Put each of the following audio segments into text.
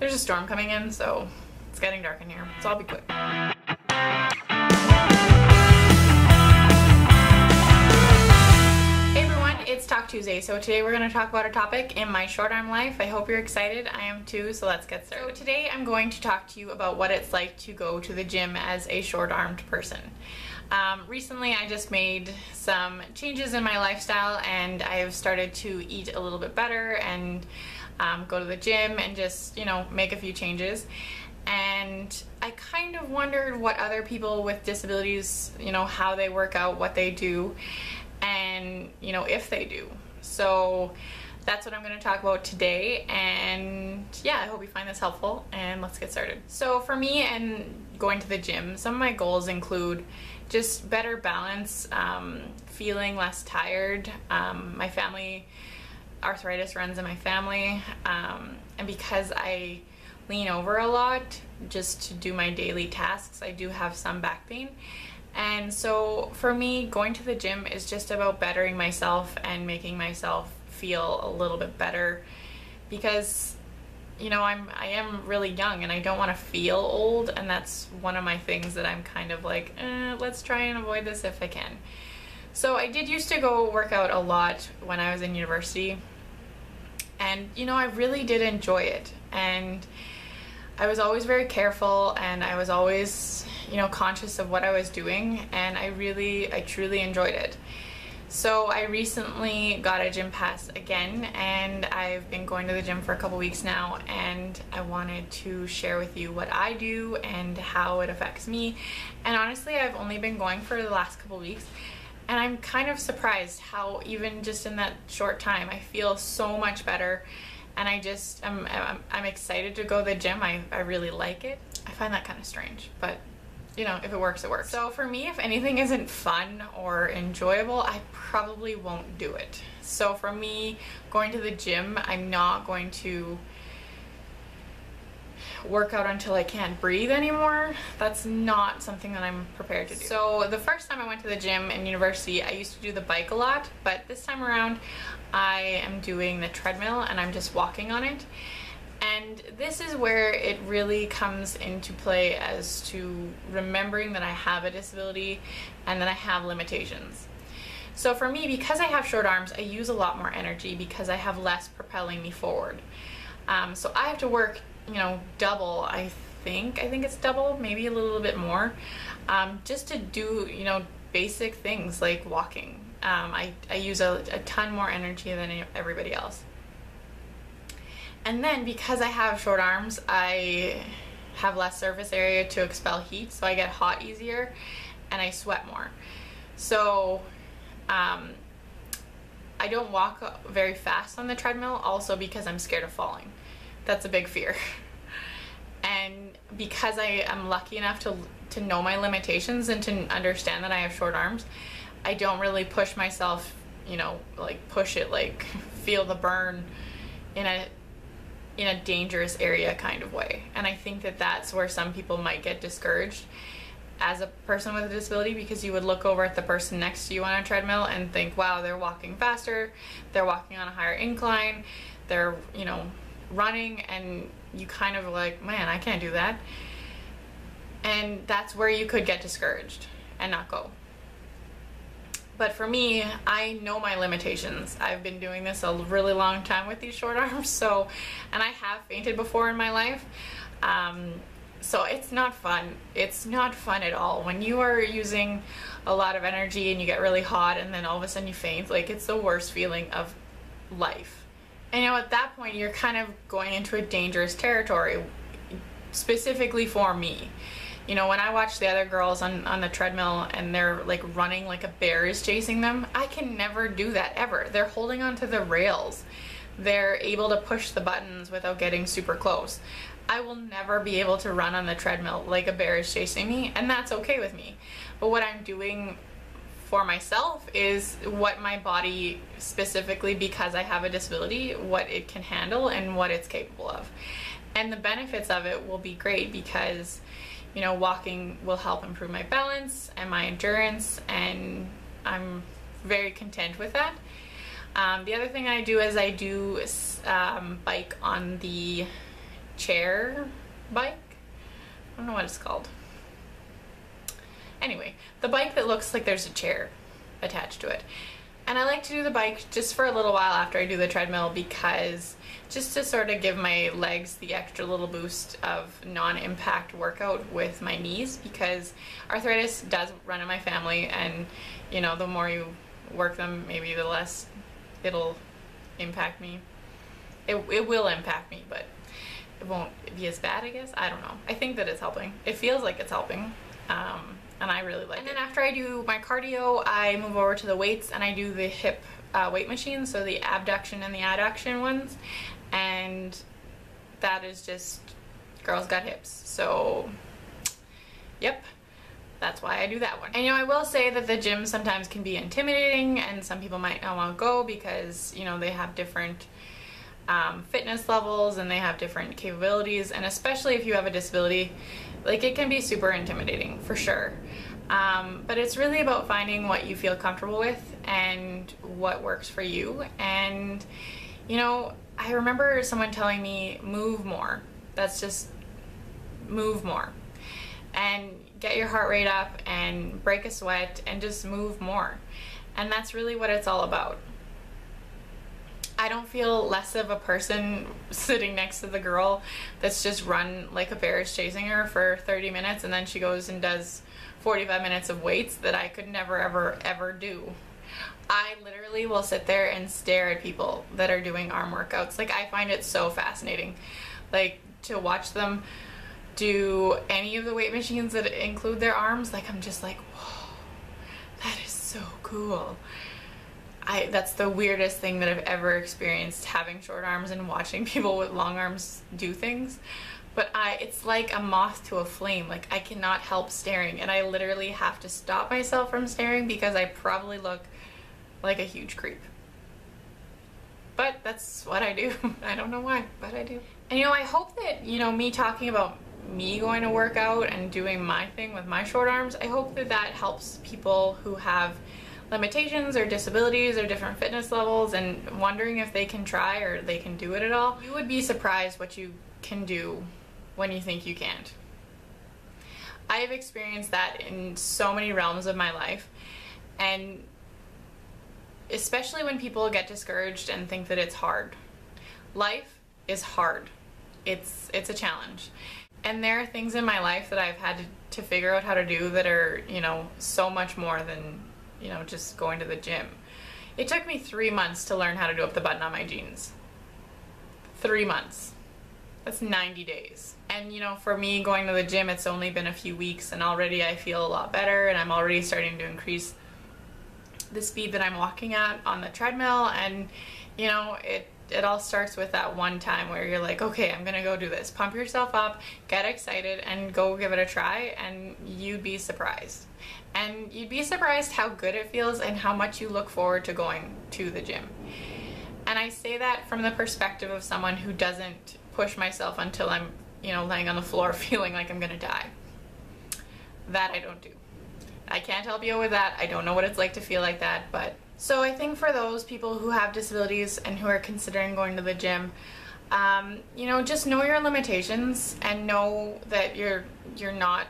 there's a storm coming in, so it's getting dark in here, so I'll be quick. It's Talk Tuesday. So today we're going to talk about a topic in my short arm life. I hope you're excited. I am too, so let's get started. So today I'm going to talk to you about what it's like to go to the gym as a short-armed person. Recently I just made some changes in my lifestyle and I've started to eat a little bit better and go to the gym and just, you know, make a few changes. And I kind of wondered what other people with disabilities, you know, how they work out, what they do, and you know, if they do. So that's what I'm going to talk about today, and yeah, I hope you find this helpful, and let's get started. So for me and going to the gym, some of my goals include just better balance, feeling less tired. My family, arthritis runs in my family, and because I lean over a lot just to do my daily tasks, I do have some back pain. And so for me, going to the gym is just about bettering myself and making myself feel a little bit better, because you know, I am really young and I don't want to feel old, and that's one of my things that I'm kind of like, let's try and avoid this if I can. So I did used to go work out a lot when I was in university, and you know, I really did enjoy it, and I was always very careful, and I was always, you know, conscious of what I was doing, and I truly enjoyed it. So I recently got a gym pass again, and I've been going to the gym for a couple weeks now, and I wanted to share with you what I do and how it affects me. And honestly, I've only been going for the last couple weeks, and I'm kind of surprised how even just in that short time I feel so much better. And I'm excited to go to the gym. I really like it. I find that kind of strange, but you know, if it works, it works. So for me, if anything isn't fun or enjoyable, I probably won't do it. So for me, going to the gym, I'm not going to work out until I can't breathe anymore. That's not something that I'm prepared to do. So the first time I went to the gym in university, I used to do the bike a lot, but this time around I am doing the treadmill and I'm just walking on it. And this is where it really comes into play as to remembering that I have a disability and that I have limitations. So for me, because I have short arms, I use a lot more energy because I have less propelling me forward. So I have to work, you know, double, I think it's double, maybe a little bit more, just to do, you know, basic things like walking. I use a ton more energy than everybody else. And then because I have short arms, I have less surface area to expel heat, so I get hot easier and I sweat more. So I don't walk very fast on the treadmill, also because I'm scared of falling. That's a big fear. And because I am lucky enough to know my limitations and to understand that I have short arms, I don't really push myself, you know, like push it, like feel the burn in a dangerous area kind of way. And I think that that's where some people might get discouraged as a person with a disability, because you would look over at the person next to you on a treadmill and think, wow, they're walking faster, they're walking on a higher incline, they're, you know, running, and you kind of like, man, I can't do that. And that's where you could get discouraged and not go. But for me, I know my limitations. I've been doing this a really long time with these short arms, so, and I have fainted before in my life. So it's not fun. It's not fun at all. When you are using a lot of energy and you get really hot and then all of a sudden you faint, like, it's the worst feeling of life. And you know, at that point, you're kind of going into a dangerous territory, specifically for me. You know, when I watch the other girls on the treadmill and they're like running like a bear is chasing them, I can never do that ever. They're holding onto the rails. They're able to push the buttons without getting super close. I will never be able to run on the treadmill like a bear is chasing me, and that's okay with me. But what I'm doing for myself is what my body, specifically because I have a disability, what it can handle and what it's capable of. And the benefits of it will be great because, you know, walking will help improve my balance and my endurance, and I'm very content with that. The other thing I do is I do bike on the chair bike. I don't know what it's called. Anyway, the bike that looks like there's a chair attached to it. And I like to do the bike just for a little while after I do the treadmill, because just to sort of give my legs the extra little boost of non-impact workout with my knees, because arthritis does run in my family, and you know, the more you work them, maybe the less it'll impact me. It will impact me, but it won't be as bad, I guess. I don't know. I think that it's helping. It feels like it's helping. And I really like it. And then after I do my cardio, I move over to the weights and I do the hip weight machine, so the abduction and the adduction ones. And that is just, girls got hips. So, yep, that's why I do that one. And you know, I will say that the gym sometimes can be intimidating, and some people might not want to go because, you know, they have different fitness levels and they have different capabilities, and especially if you have a disability, like, it can be super intimidating for sure. But it's really about finding what you feel comfortable with and what works for you. And you know, I remember someone telling me, move more. That's just, move more and get your heart rate up and break a sweat and just move more. And that's really what it's all about. I don't feel less of a person sitting next to the girl that's just run like a bear is chasing her for 30 minutes and then she goes and does 45 minutes of weights that I could never ever do. I literally will sit there and stare at people that are doing arm workouts. Like, I find it so fascinating, like, to watch them do any of the weight machines that include their arms. Like, I'm just like, whoa, that is so cool. That's the weirdest thing that I've ever experienced, having short arms and watching people with long arms do things. But it's like a moth to a flame. Like, I cannot help staring, and I literally have to stop myself from staring because I probably look like a huge creep. But that's what I do. I don't know why, but I do. And you know, I hope that, you know, me talking about me going to work out and doing my thing with my short arms, I hope that that helps people who have limitations or disabilities or different fitness levels and wondering if they can try or they can do it at all. You would be surprised what you can do when you think you can't. I have experienced that in so many realms of my life, and especially when people get discouraged and think that it's hard. Life is hard. It's a challenge. And there are things in my life that I've had to figure out how to do that are, you know, so much more than, you know, just going to the gym. It took me 3 months to learn how to do up the button on my jeans. 3 months. That's 90 days. And you know, for me, going to the gym, it's only been a few weeks and already I feel a lot better, and I'm already starting to increase the speed that I'm walking at on the treadmill. And you know, it all starts with that one time where you're like, okay, I'm gonna go do this. Pump yourself up, get excited, and go give it a try, and you'd be surprised. And you'd be surprised how good it feels and how much you look forward to going to the gym. And I say that from the perspective of someone who doesn't push myself until I'm, you know, laying on the floor feeling like I'm gonna die. That I don't do. I can't help you with that. I don't know what it's like to feel like that, but so I think for those people who have disabilities and who are considering going to the gym, you know, just know your limitations and know that you're not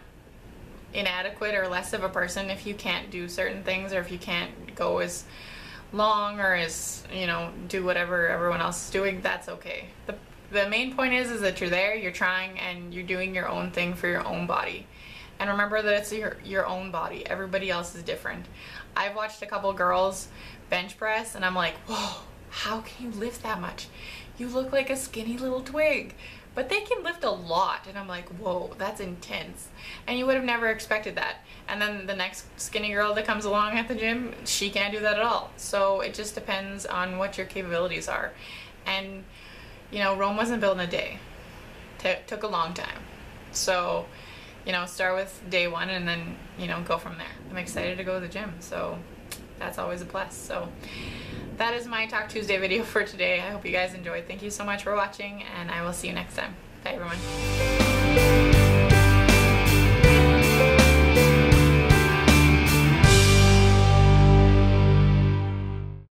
inadequate or less of a person if you can't do certain things, or if you can't go as long or as, you know, do whatever everyone else is doing. That's okay. The main point is that you're there, you're trying, and you're doing your own thing for your own body. And remember that it's your own body. Everybody else is different. I've watched a couple girls bench press and I'm like, whoa, how can you lift that much? You look like a skinny little twig. But they can lift a lot, and I'm like, whoa, that's intense. And you would have never expected that. And then the next skinny girl that comes along at the gym, she can't do that at all. So it just depends on what your capabilities are. And you know, Rome wasn't built in a day. Took a long time. So, you know, start with day one and then, you know, go from there. I'm excited to go to the gym, so that's always a plus. So that is my Talk Tuesday video for today. I hope you guys enjoyed. Thank you so much for watching, and I will see you next time. Bye, everyone.